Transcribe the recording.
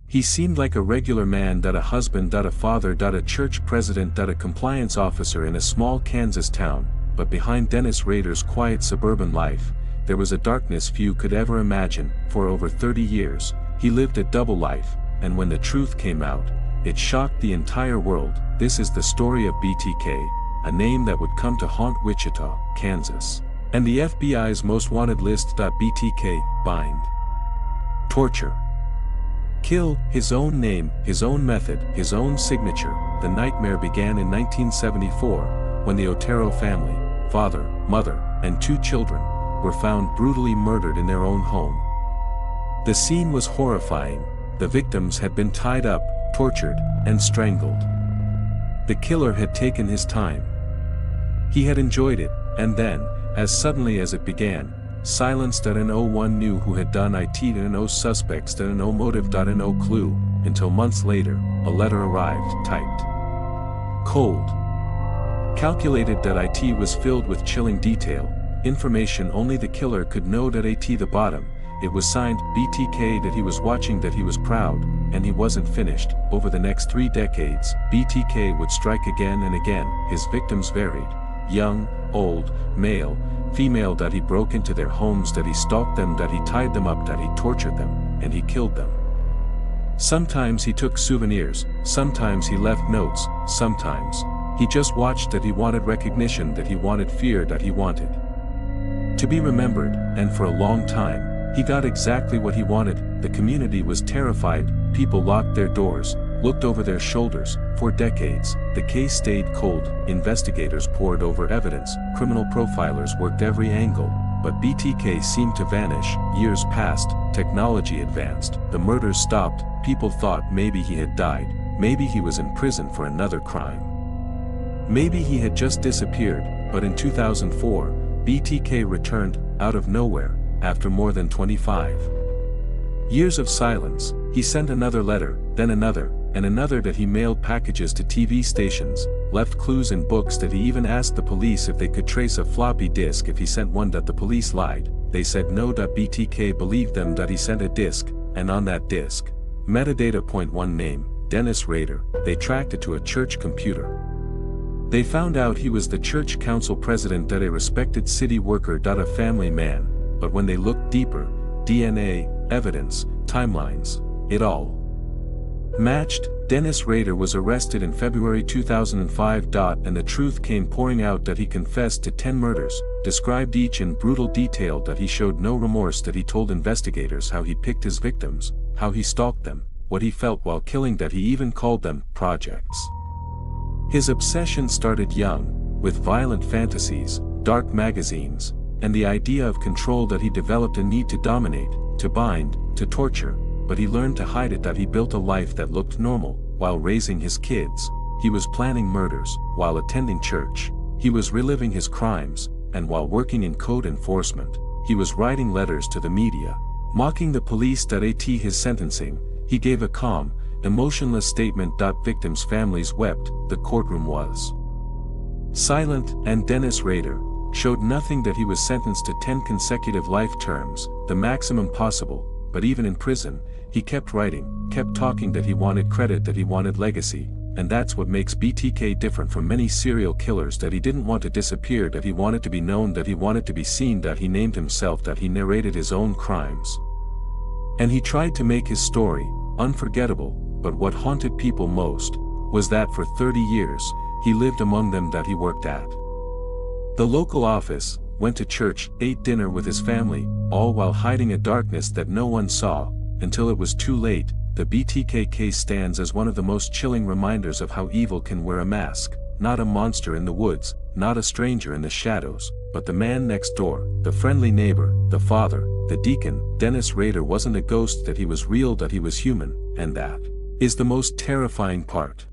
He seemed like a regular man, a husband, a father, a church president, a compliance officer in a small Kansas town, but behind Dennis Rader's quiet suburban life, there was a darkness few could ever imagine. For over 30 years, he lived a double life, and when the truth came out, it shocked the entire world. This is the story of BTK, a name that would come to haunt Wichita, Kansas, and the FBI's most wanted list. BTK, bind, torture, kill, his own name, his own method, his own signature. The nightmare began in 1974, when the Otero family, father, mother, and 2 children, were found brutally murdered in their own home. The scene was horrifying. The victims had been tied up, tortured, and strangled. The killer had taken his time. He had enjoyed it, and then, as suddenly as it began, silenced. No one knew who had done it. No suspects. No motive. No clue, until months later, a letter arrived, typed, cold, calculated. It was filled with chilling detail, information only the killer could know. At the bottom, it was signed BTK. That he was watching, that he was proud, and he wasn't finished. Over the next 3 decades, BTK would strike again and again. His victims varied: young, old, male, female. He broke into their homes. He stalked them. He tied them up. He tortured them, and he killed them. Sometimes he took souvenirs, sometimes he left notes, sometimes he just watched. He wanted recognition. He wanted fear. He wanted to be remembered, and for a long time, he got exactly what he wanted. The community was terrified. People locked their doors, looked over their shoulders. For decades, the case stayed cold. Investigators pored over evidence, criminal profilers worked every angle, but BTK seemed to vanish. Years passed, technology advanced, the murders stopped. People thought maybe he had died, maybe he was in prison for another crime. Maybe he had just disappeared. But in 2004, BTK returned, out of nowhere, after more than 25 years of silence. He sent another letter, then another, and another. He mailed packages to TV stations, left clues in books. He even asked the police if they could trace a floppy disk if he sent one. The police lied. They said no. BTK believed them. He sent a disk, and on that disk, metadata .1 name, Dennis Rader. They tracked it to a church computer. They found out he was the church council president. A respected city worker. A family man. But when they looked deeper, DNA, evidence, timelines, it all matched. Dennis Rader was arrested in February 2005. And the truth came pouring out. He confessed to 10 murders, described each in brutal detail. He showed no remorse. He told investigators how he picked his victims, how he stalked them, what he felt while killing. He even called them projects. His obsession started young, with violent fantasies, dark magazines, and the idea of control. He developed a need to dominate, to bind, to torture, but he learned to hide it. He built a life that looked normal. While raising his kids, he was planning murders. While attending church, he was reliving his crimes, and while working in code enforcement, he was writing letters to the media, mocking the police. At his sentencing, he gave a calm, emotionless statement. Victims' families wept, the courtroom was silent, and Dennis Rader showed nothing. He was sentenced to 10 consecutive life terms, the maximum possible. But even in prison, he kept writing, kept talking. He wanted credit. He wanted legacy. And that's what makes BTK different from many serial killers. He didn't want to disappear. He wanted to be known. He wanted to be seen. He named himself. He narrated his own crimes. And he tried to make his story unforgettable. But what haunted people most was that for 30 years, he lived among them. He worked at the local office, went to church, ate dinner with his family, all while hiding a darkness that no one saw, until it was too late. The BTK case stands as one of the most chilling reminders of how evil can wear a mask. Not a monster in the woods, not a stranger in the shadows, but the man next door, the friendly neighbor, the father, the deacon. Dennis Rader wasn't a ghost. He was real. He was human, and that is the most terrifying part.